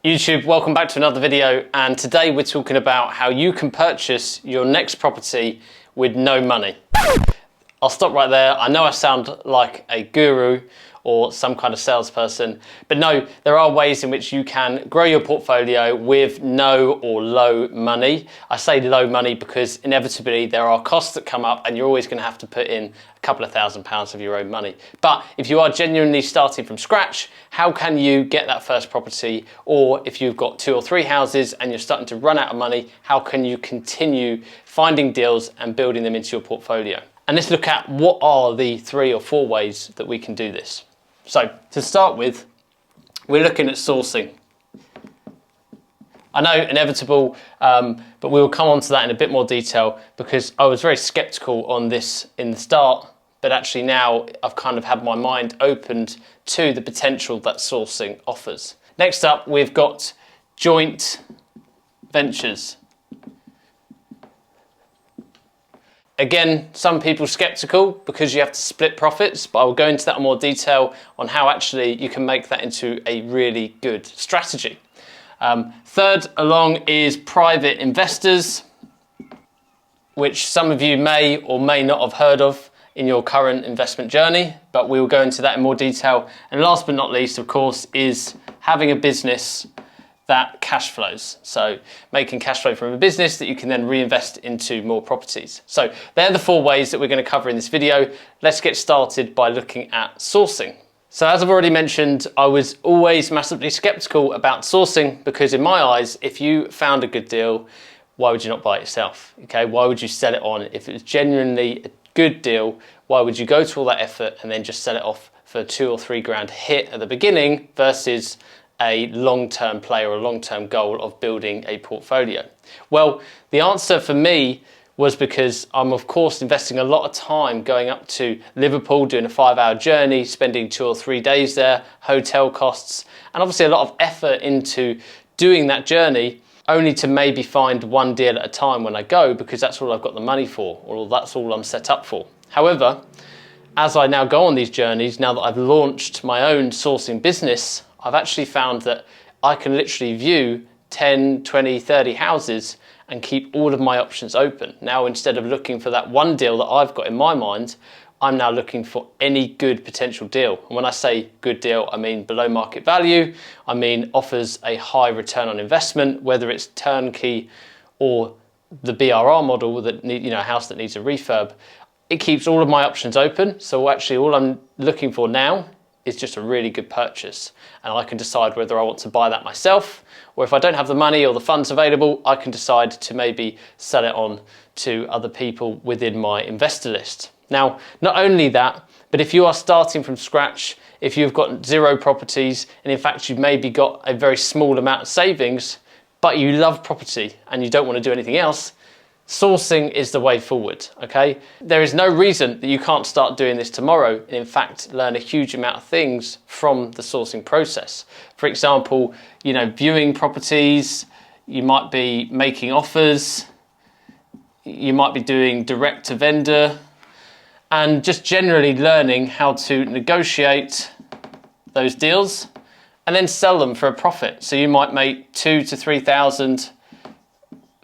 YouTube, welcome back to another video, and today we're talking about how you can purchase your next property with no money. I'll stop right there. I know I sound like a guru or some kind of salesperson, but no, there are ways in which you can grow your portfolio with no or low money. I say low money because inevitably there are costs that come up and you're always going to have to put in a couple of £1,000s of your own money. But if you are genuinely starting from scratch, how can you get that first property? Or if you've got 2 or 3 houses and you're starting to run out of money, how can you continue finding deals and building them into your portfolio? And let's look at what are the 3 or 4 ways that we can do this. So to start with, we're looking at sourcing. I know, inevitable, but we will come on to that in a bit more detail because I was very skeptical on this in the start, but actually now I've kind of had my mind opened to the potential that sourcing offers. Next up, we've got joint ventures. Again, some people skeptical because you have to split profits, but I will go into that in more detail on how actually you can make that into a really good strategy. Third along is private investors, which some of you may or may not have heard of in your current investment journey, but we will go into that in more detail. And last but not least, of course, is having a business that cash flows. So making cash flow from a business that you can then reinvest into more properties. So they're the 4 ways that we're going to cover in this video. Let's get started by looking at sourcing. So as I've already mentioned, I was always massively skeptical about sourcing because in my eyes, if you found a good deal, why would you not buy it yourself? Okay, why would you sell it on? If it was genuinely a good deal, why would you go to all that effort and then just sell it off for 2 or 3 grand hit at the beginning versus a long-term play or a long-term goal of building a portfolio? Well, the answer for me was because I'm of course investing a lot of time going up to Liverpool, doing a 5-hour journey, spending 2 or 3 days there, hotel costs, and obviously a lot of effort into doing that journey, only to maybe find 1 deal at a time when I go because that's all I've got the money for, or that's all I'm set up for. However, as I now go on these journeys, now that I've launched my own sourcing business, I've actually found that I can literally view 10, 20, 30 houses and keep all of my options open. Now, instead of looking for that 1 deal that I've got in my mind, I'm now looking for any good potential deal. And when I say good deal, I mean below market value. I mean offers a high return on investment, whether it's turnkey or the BRR model that a house that needs a refurb. It keeps all of my options open. So actually all I'm looking for now is just a really good purchase, and I can decide whether I want to buy that myself, or if I don't have the money or the funds available, I can decide to maybe sell it on to other people within my investor list. Now, not only that, but if you are starting from scratch, if you've got 0 properties, and in fact you've maybe got a very small amount of savings, but you love property and you don't want to do anything else, sourcing is the way forward, okay? There is no reason that you can't start doing this tomorrow and in fact learn a huge amount of things from the sourcing process. For example, viewing properties, you might be making offers, you might be doing direct to vendor, and just generally learning how to negotiate those deals and then sell them for a profit. So you might make 2,000 to 3,000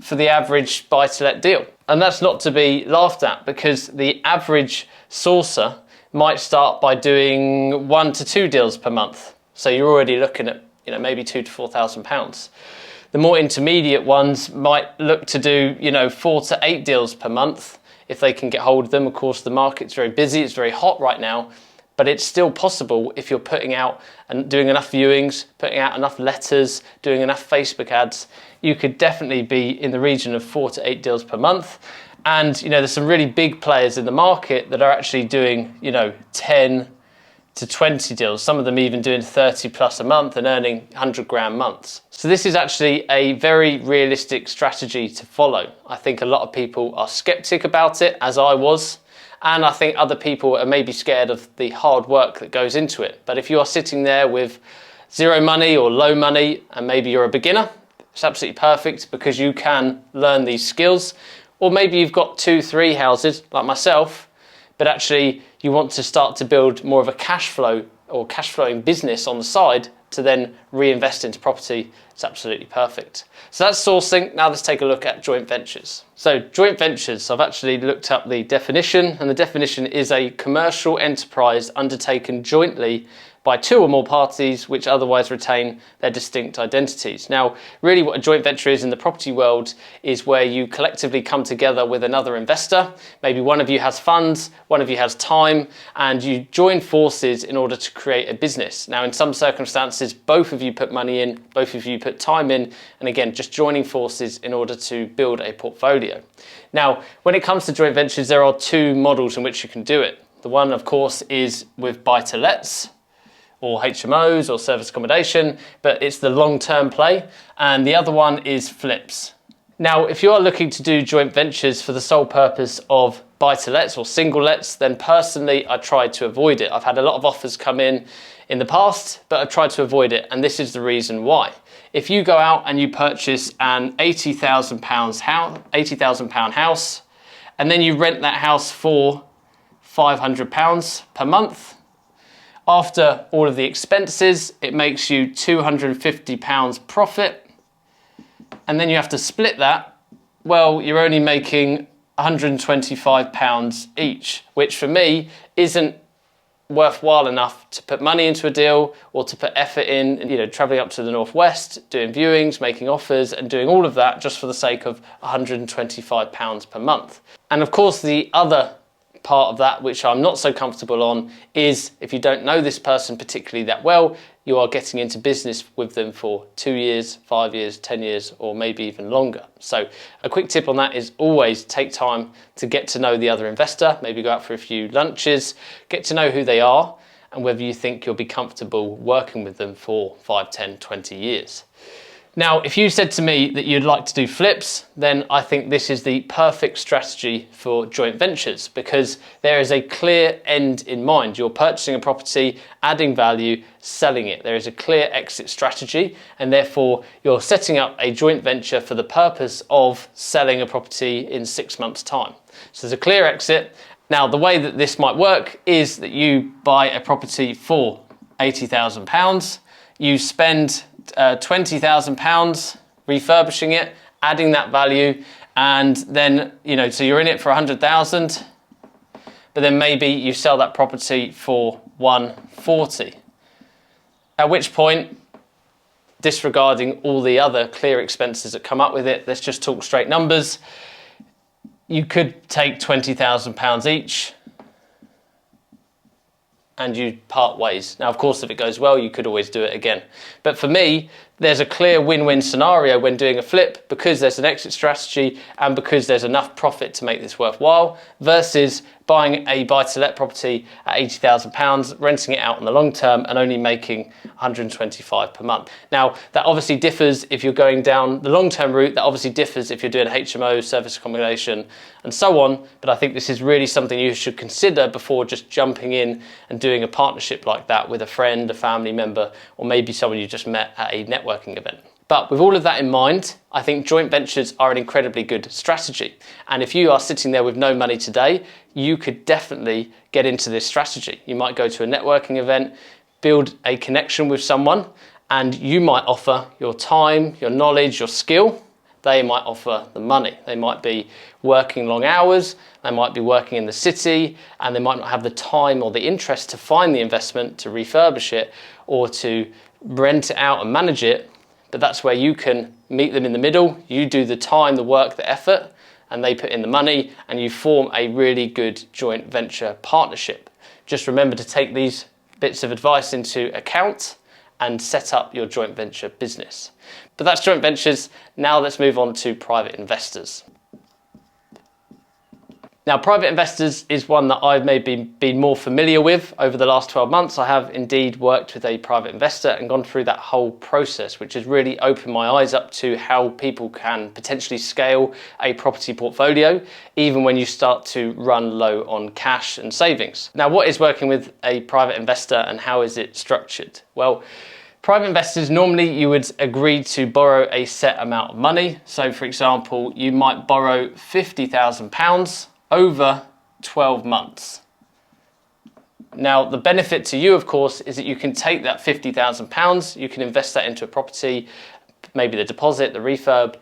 for the average buy-to-let deal. And that's not to be laughed at because the average sourcer might start by doing 1 to 2 deals per month. So you're already looking at maybe £2,000 to £4,000. The more intermediate ones might look to do 4 to 8 deals per month if they can get hold of them. Of course, the market's very busy, it's very hot right now, but it's still possible if you're putting out and doing enough viewings, putting out enough letters, doing enough Facebook ads, you could definitely be in the region of 4 to 8 deals per month. And there's some really big players in the market that are actually doing 10 to 20 deals, some of them even doing 30 plus a month and earning 100 grand months. So this is actually a very realistic strategy to follow. I think a lot of people are skeptic about it, as I was. And I think other people are maybe scared of the hard work that goes into it. But if you are sitting there with 0 money or low money, and maybe you're a beginner, it's absolutely perfect because you can learn these skills. Or maybe you've got 2, 3 houses like myself, but actually you want to start to build more of a cash flow or cash flowing business on the side, to then reinvest into property, it's absolutely perfect. So that's sourcing. Now let's take a look at joint ventures. So joint ventures, I've actually looked up the definition, and the definition is a commercial enterprise undertaken jointly by two or more parties which otherwise retain their distinct identities. Now, really what a joint venture is in the property world is where you collectively come together with another investor. Maybe one of you has funds, one of you has time, and you join forces in order to create a business. Now, in some circumstances, both of you put money in, both of you put time in, and again, just joining forces in order to build a portfolio. Now, when it comes to joint ventures, there are two models in which you can do it. The one, of course, is with buy-to-lets, or HMOs or service accommodation, but it's the long-term play. And the other one is flips. Now, if you are looking to do joint ventures for the sole purpose of buy-to-lets or single-lets, then personally, I tried to avoid it. I've had a lot of offers come in the past, but I've tried to avoid it. And this is the reason why. If you go out and you purchase an £80,000 house, and then you rent that house for £500 per month, after all of the expenses, it makes you £250 profit. And then you have to split that. Well, you're only making £125 each, which for me isn't worthwhile enough to put money into a deal or to put effort in, traveling up to the Northwest, doing viewings, making offers, and doing all of that just for the sake of £125 per month. And of course, the other part of that which I'm not so comfortable on is if you don't know this person particularly that well, you are getting into business with them for 2 years, 5 years, 10 years, or maybe even longer. So a quick tip on that is always take time to get to know the other investor, maybe go out for a few lunches, get to know who they are and whether you think you'll be comfortable working with them for 5, 10, 20 years. Now, if you said to me that you'd like to do flips, then I think this is the perfect strategy for joint ventures because there is a clear end in mind. You're purchasing a property, adding value, selling it. There is a clear exit strategy, and therefore you're setting up a joint venture for the purpose of selling a property in 6 months' time. So there's a clear exit. Now, the way that this might work is that you buy a property for £80,000, you spend £20,000 refurbishing it, adding that value, and then so you're in it for 100,000, but then maybe you sell that property for 140. At which point, disregarding all the other clear expenses that come up with it, let's just talk straight numbers. You could take £20,000 each and you part ways. Now, of course, if it goes well, you could always do it again. But for me, there's a clear win-win scenario when doing a flip because there's an exit strategy and because there's enough profit to make this worthwhile versus buying a buy-to-let property at £80,000, renting it out in the long term and only making £125 per month. Now, that obviously differs if you're going down the long-term route. That obviously differs if you're doing HMO, service accommodation, and so on. But I think this is really something you should consider before just jumping in and doing a partnership like that with a friend, a family member, or maybe someone you just met at a networking event. But with all of that in mind, I think joint ventures are an incredibly good strategy. And if you are sitting there with no money today, you could definitely get into this strategy. You might go to a networking event, build a connection with someone, and you might offer your time, your knowledge, your skill. They might offer the money. They might be working long hours, they might be working in the city, and they might not have the time or the interest to find the investment, to refurbish it, or to rent it out and manage it. But that's where you can meet them in the middle. You do the time, the work, the effort, and they put in the money, and you form a really good joint venture partnership. Just remember to take these bits of advice into account and set up your joint venture business. But that's joint ventures. Now let's move on to private investors. Now, private investors is one that I've maybe been more familiar with over the last 12 months. I have indeed worked with a private investor and gone through that whole process, which has really opened my eyes up to how people can potentially scale a property portfolio, even when you start to run low on cash and savings. Now, what is working with a private investor and how is it structured? Well, private investors, normally you would agree to borrow a set amount of money. So for example, you might borrow £50,000 over 12 months. Now, the benefit to you, of course, is that you can take that £50,000, you can invest that into a property, maybe the deposit, the refurb,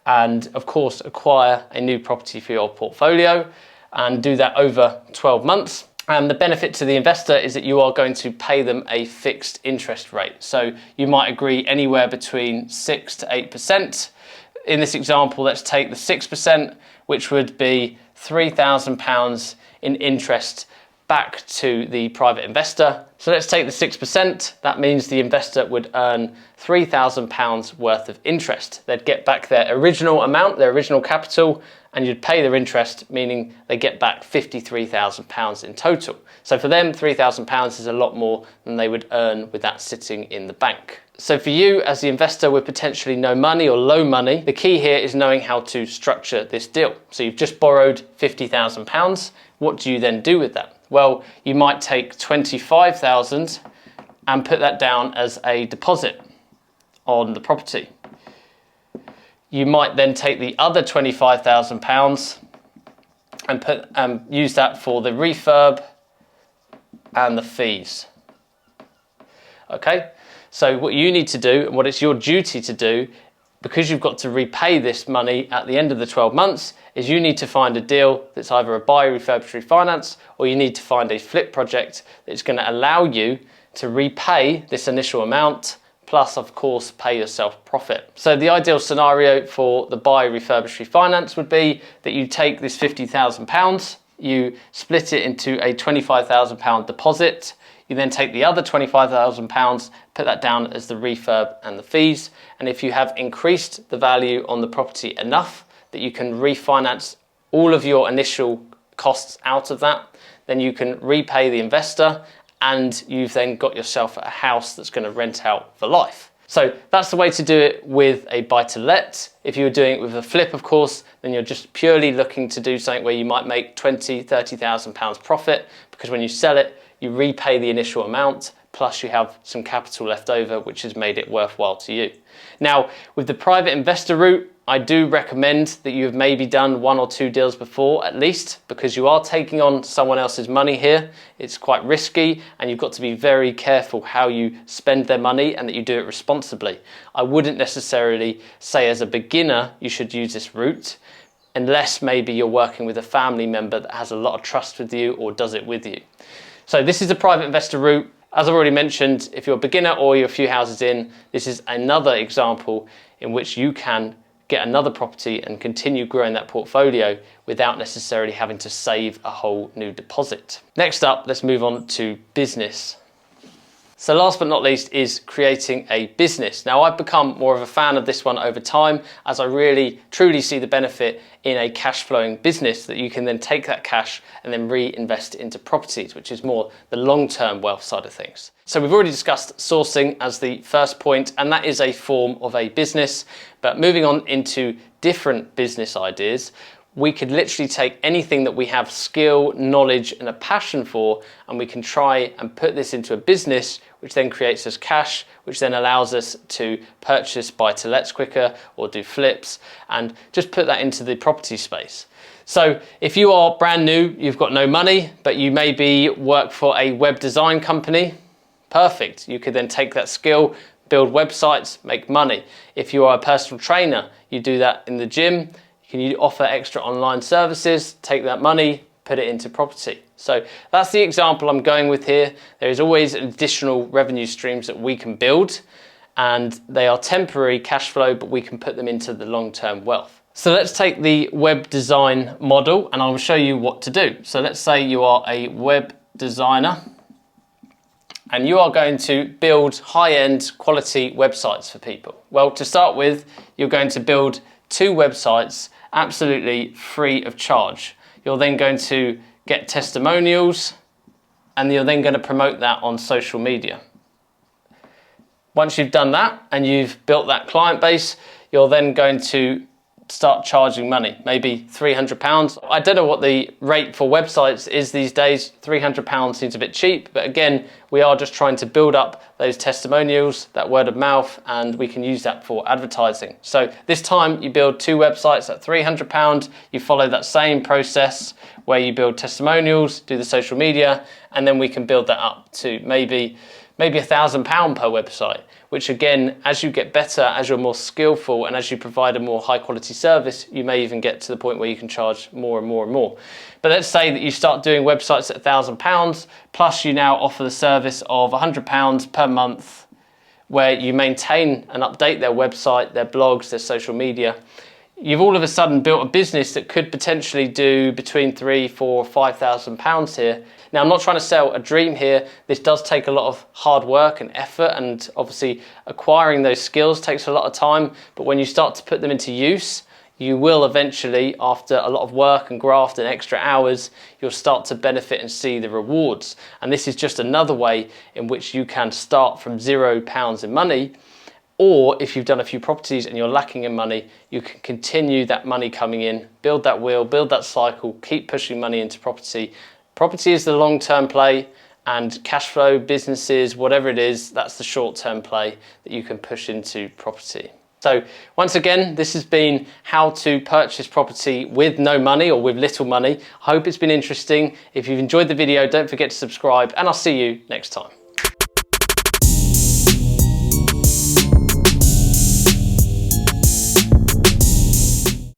and of course acquire a new property for your portfolio and do that over 12 months. And the benefit to the investor is that you are going to pay them a fixed interest rate. So you might agree anywhere between 6 to 8%. In this example, let's take the 6%, which would be £3,000 in interest back to the private investor. So let's take the 6%. That means the investor would earn £3,000 worth of interest. They'd get back their original amount, their original capital, and you'd pay their interest, meaning they get back £53,000 in total. So for them, £3,000 is a lot more than they would earn with that sitting in the bank. So for you as the investor with potentially no money or low money, the key here is knowing how to structure this deal. So you've just borrowed £50,000. What do you then do with that? Well, you might take 25,000 and put that down as a deposit on the property. You might then take the other £25,000 and use that for the refurb and the fees. Okay, so what you need to do, and what it's your duty to do, because you've got to repay this money at the end of the 12 months, is you need to find a deal that's either a buy, refurbish, refinance, or you need to find a flip project that's going to allow you to repay this initial amount, plus of course pay yourself profit. So the ideal scenario for the buy, refurbish, refinance would be that you take this £50,000, you split it into a £25,000 deposit, you then take the other £25,000, put that down as the refurb and the fees, and if you have increased the value on the property enough that you can refinance all of your initial costs out of that, then you can repay the investor and you've then got yourself a house that's going to rent out for life. So that's the way to do it with a buy-to-let. If you were doing it with a flip, of course, then you're just purely looking to do something where you might make £20,000, £30,000 profit, because when you sell it, you repay the initial amount, plus you have some capital left over, which has made it worthwhile to you. Now, with the private investor route, I do recommend that you have maybe done 1 or 2 deals before at least, because you are taking on someone else's money here. It's quite risky and you've got to be very careful how you spend their money and that you do it responsibly. I wouldn't necessarily say as a beginner you should use this route, unless maybe you're working with a family member that has a lot of trust with you or does it with you. So this is the private investor route. As I've already mentioned, if you're a beginner or you're a few houses in, this is another example in which you can get another property and continue growing that portfolio without necessarily having to save a whole new deposit. Next up, let's move on to business. So last but not least is creating a business. Now I've become more of a fan of this one over time, as I really truly see the benefit in a cash flowing business that you can then take that cash and then reinvest into properties, which is more the long-term wealth side of things. So we've already discussed sourcing as the first point, and that is a form of a business. But moving on into different business ideas, we could literally take anything that we have skill, knowledge, and a passion for, and we can try and put this into a business, which then creates us cash, which then allows us to purchase buy-to-lets quicker or do flips, and just put that into the property space. So if you are brand new, you've got no money, but you maybe work for a web design company, perfect. You could then take that skill, build websites, make money. If you are a personal trainer, you do that in the gym. Can you offer extra online services, take that money, put it into property? So that's the example I'm going with here. There is always additional revenue streams that we can build, and they are temporary cash flow, but we can put them into the long-term wealth. So let's take the web design model and I will show you what to do. So let's say you are a web designer and you are going to build high-end quality websites for people. Well, to start with, you're going to build 2 websites absolutely free of charge. You're then going to get testimonials and you're then going to promote that on social media. Once you've done that and you've built that client base, you're then going to start charging money, maybe £300. I don't know what the rate for websites is these days. £300 seems a bit cheap, but again, we are just trying to build up those testimonials, that word of mouth, and we can use that for advertising. So this time you build 2 websites at £300. You follow that same process where you build testimonials, do the social media, and then we can build that up to maybe £1,000 per website, which again, as you get better, as you're more skillful, and as you provide a more high quality service, you may even get to the point where you can charge more and more and more. But let's say that you start doing websites at £1,000, plus you now offer the service of £100 per month, where you maintain and update their website, their blogs, their social media. You've all of a sudden built a business that could potentially do between £3,000, £4,000, £5,000 here. Now, I'm not trying to sell a dream here. This does take a lot of hard work and effort, and obviously acquiring those skills takes a lot of time. But when you start to put them into use, you will eventually, after a lot of work and graft and extra hours, you'll start to benefit and see the rewards. And this is just another way in which you can start from £0 in money. Or if you've done a few properties and you're lacking in money, you can continue that money coming in, build that wheel, build that cycle, keep pushing money into property. Property is the long-term play, and cash flow, businesses, whatever it is, that's the short-term play that you can push into property. So once again, this has been how to purchase property with no money or with little money. I hope it's been interesting. If you've enjoyed the video, don't forget to subscribe, and I'll see you next time.